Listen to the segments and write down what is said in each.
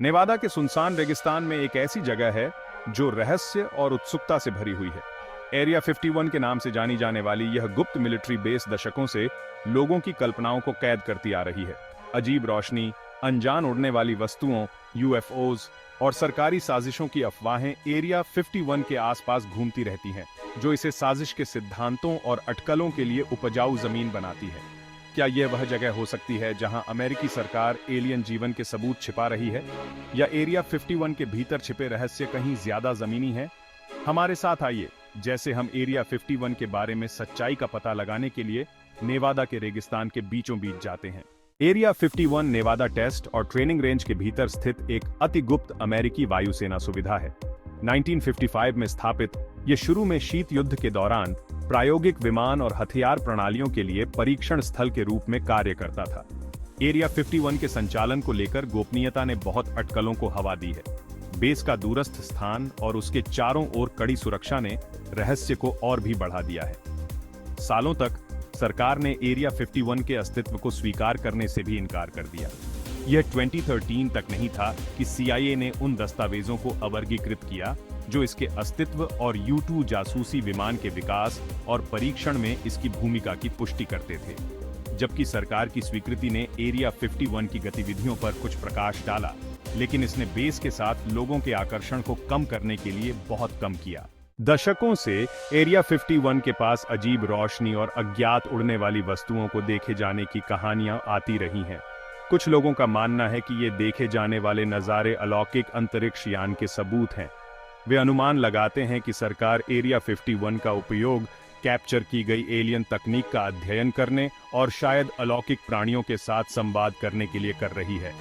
नेवादा के सुनसान रेगिस्तान में एक ऐसी जगह है जो रहस्य और उत्सुकता से भरी हुई है। एरिया 51 के नाम से जानी जाने वाली यह गुप्त मिलिट्री बेस दशकों से लोगों की कल्पनाओं को कैद करती आ रही है। अजीब रोशनी, अनजान उड़ने वाली वस्तुओं, यूएफओज और सरकारी साजिशों की अफवाहें एरिया 51 के आसपास घूमती रहती हैं, जो इसे साजिश के सिद्धांतों और अटकलों के लिए उपजाऊ जमीन बनाती है। क्या यह वह जगह हो सकती है जहां अमेरिकी सरकार एलियन जीवन के सबूत छिपा रही है, या एरिया 51 के भीतर छिपे रहस्य कहीं ज्यादा जमीनी है? हमारे साथ आइए, जैसे हम एरिया 51 के बारे में सच्चाई का पता लगाने के लिए नेवादा के रेगिस्तान के बीचों बीच जाते हैं। एरिया 51 नेवादा टेस्ट और ट्रेनिंग रेंज के भीतर स्थित एक अति गुप्त अमेरिकी वायुसेना सुविधा है। 1955 में स्थापित, ये शुरू में शीत युद्ध के दौरान प्रायोगिक विमान और हथियार प्रणालियों के लिए परीक्षण स्थल के रूप में कार्य करता था। एरिया 51 के संचालन को लेकर गोपनीयता ने बहुत अटकलों को हवा दी है। बेस का दूरस्थ स्थान और उसके चारों ओर कड़ी सुरक्षा ने रहस्य को और भी बढ़ा दिया है। सालों तक सरकार ने एरिया 51 के अस्तित्व को स्वीकार करने से भी इनकार कर दिया। यह 2013 तक नहीं था कि CIA ने उन दस्तावेजों को अवर्गीकृत किया जो इसके अस्तित्व और U-2 जासूसी विमान के विकास और परीक्षण में इसकी भूमिका की पुष्टि करते थे। जबकि सरकार की स्वीकृति ने एरिया 51 की गतिविधियों पर कुछ प्रकाश डाला, लेकिन इसने बेस के साथ लोगों के आकर्षण को कम करने के लिए बहुत कम किया। दशकों से एरिया 51 के पास अजीब रोशनी और अज्ञात उड़ने वाली वस्तुओं को देखे जाने की कहानियां आती रही हैं। कुछ लोगों का मानना है कि ये देखे जाने वाले नज़ारे अलौकिक अंतरिक्ष यान के सबूत हैं। वे अनुमान लगाते हैं कि सरकार एरिया 51 का उपयोग कैप्चर की गई एलियन तकनीक का अध्ययन करने और शायद अलौकिक प्राणियों के साथ संवाद करने के लिए कर रही है।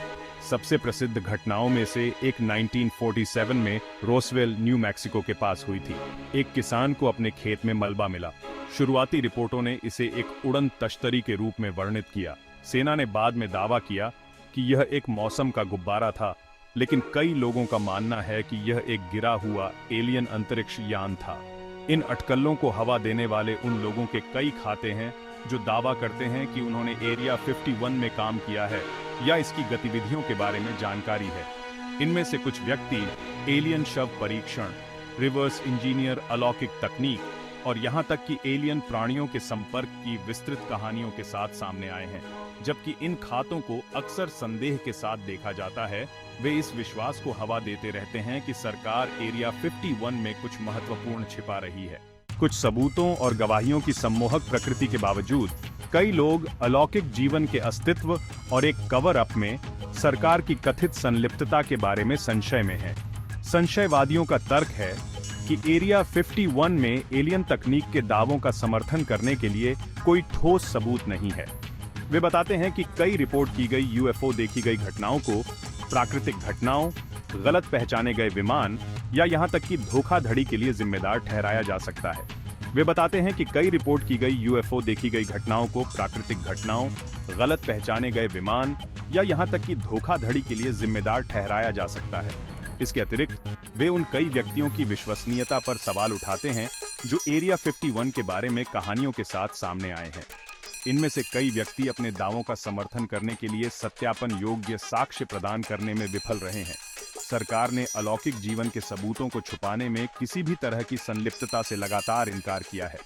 सबसे प्रसिद्ध घटनाओं में से एक 1947 में रोसवेल, न्यू मैक्सिको के पास हुई थी। एक किसान को अपने खेत में मलबा मिला। शुरुआती रिपोर्टों ने इसे एक उड़न तश्तरी के रूप में वर्णित किया। सेना ने बाद में दावा किया कि यह एक मौसम का गुब्बारा था, लेकिन कई लोगों का मानना है कि यह एक गिरा हुआ एलियन अंतरिक्ष यान था। इन अटकलों को हवा देने वाले उन लोगों के कई खाते हैं जो दावा करते हैं कि उन्होंने एरिया 51 में काम किया है या इसकी गतिविधियों के बारे में जानकारी है। इनमें से कुछ व्यक्ति एलियन शव परीक्षण, रिवर्स इंजीनियर अलौकिक तकनीक और यहां तक कि एलियन प्राणियों के संपर्क की विस्तृत कहानियों के साथ सामने आए हैं। जबकि इन खातों को अक्सर संदेह के साथ देखा जाता है, वे इस विश्वास को हवा देते रहते हैं कि सरकार एरिया 51 में कुछ महत्वपूर्ण छिपा रही है। कुछ सबूतों और गवाहियों की सम्मोहक प्रकृति के बावजूद कई लोग अलौकिक जीवन के अस्तित्व और एक कवर अप में सरकार की कथित संलिप्तता के बारे में संशय में हैं। संशयवादियों का तर्क है कि एरिया 51 में एलियन तकनीक के दावों का समर्थन करने के लिए कोई ठोस सबूत नहीं है। वे बताते हैं कि कई रिपोर्ट की गई UFO देखी गई घटनाओं को प्राकृतिक घटनाओं, गलत पहचाने गए विमान या यहां तक कि धोखाधड़ी के लिए जिम्मेदार ठहराया जा सकता है। वे बताते हैं कि कई रिपोर्ट की गई UFO देखी गई घटनाओं को प्राकृतिक घटनाओं, गलत पहचाने गए विमान या यहां तक कि धोखाधड़ी के लिए जिम्मेदार ठहराया जा सकता है। इसके अतिरिक्त वे उन कई व्यक्तियों की विश्वसनीयता पर सवाल उठाते हैं जो एरिया 51 के बारे में कहानियों के साथ सामने आए हैं। इनमें से कई व्यक्ति अपने दावों का समर्थन करने के लिए सत्यापन योग्य साक्ष्य प्रदान करने में विफल रहे हैं। सरकार ने अलौकिक जीवन के सबूतों को छुपाने में किसी भी तरह की संलिप्तता से लगातार इनकार किया है।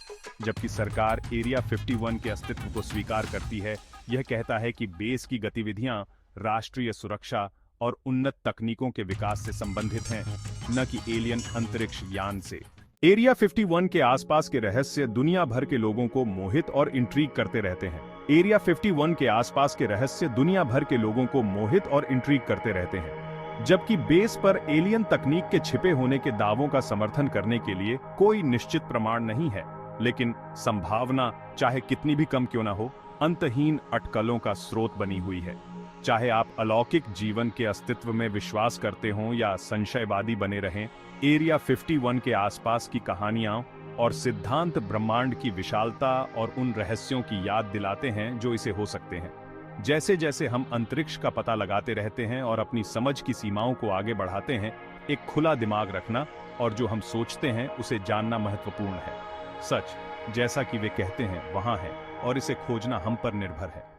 जबकि सरकार एरिया 51 के अस्तित्व को स्वीकार करती है, यह कहता है कि बेस की गतिविधियां राष्ट्रीय सुरक्षा और उन्नत तकनीकों के विकास से संबंधित हैं, न कि एलियन अंतरिक्ष यान से। एरिया 51 के आसपास के रहस्य दुनिया भर के लोगों को मोहित और इंट्रीग करते रहते हैं। एरिया 51 के आसपास के रहस्य दुनिया भर के लोगों को मोहित और इंट्रीग करते रहते हैं। जबकि बेस पर एलियन तकनीक के छिपे होने के दावों का समर्थन करने के लिए कोई निश्चित प्रमाण नहीं है, लेकिन संभावना चाहे कितनी भी कम क्यों ना हो, अंतहीन अटकलों का स्रोत बनी हुई है। चाहे आप अलौकिक जीवन के अस्तित्व में विश्वास करते हों या संशयवादी बने रहें, एरिया 51 के आसपास की कहानियां और सिद्धांत ब्रह्मांड की विशालता और उन रहस्यों की याद दिलाते हैं जो इसे हो सकते हैं। जैसे जैसे हम अंतरिक्ष का पता लगाते रहते हैं और अपनी समझ की सीमाओं को आगे बढ़ाते हैं, एक खुला दिमाग रखना और जो हम सोचते हैं उसे जानना महत्वपूर्ण है। सच, जैसा कि वे कहते हैं, वहां है और इसे खोजना हम पर निर्भर है।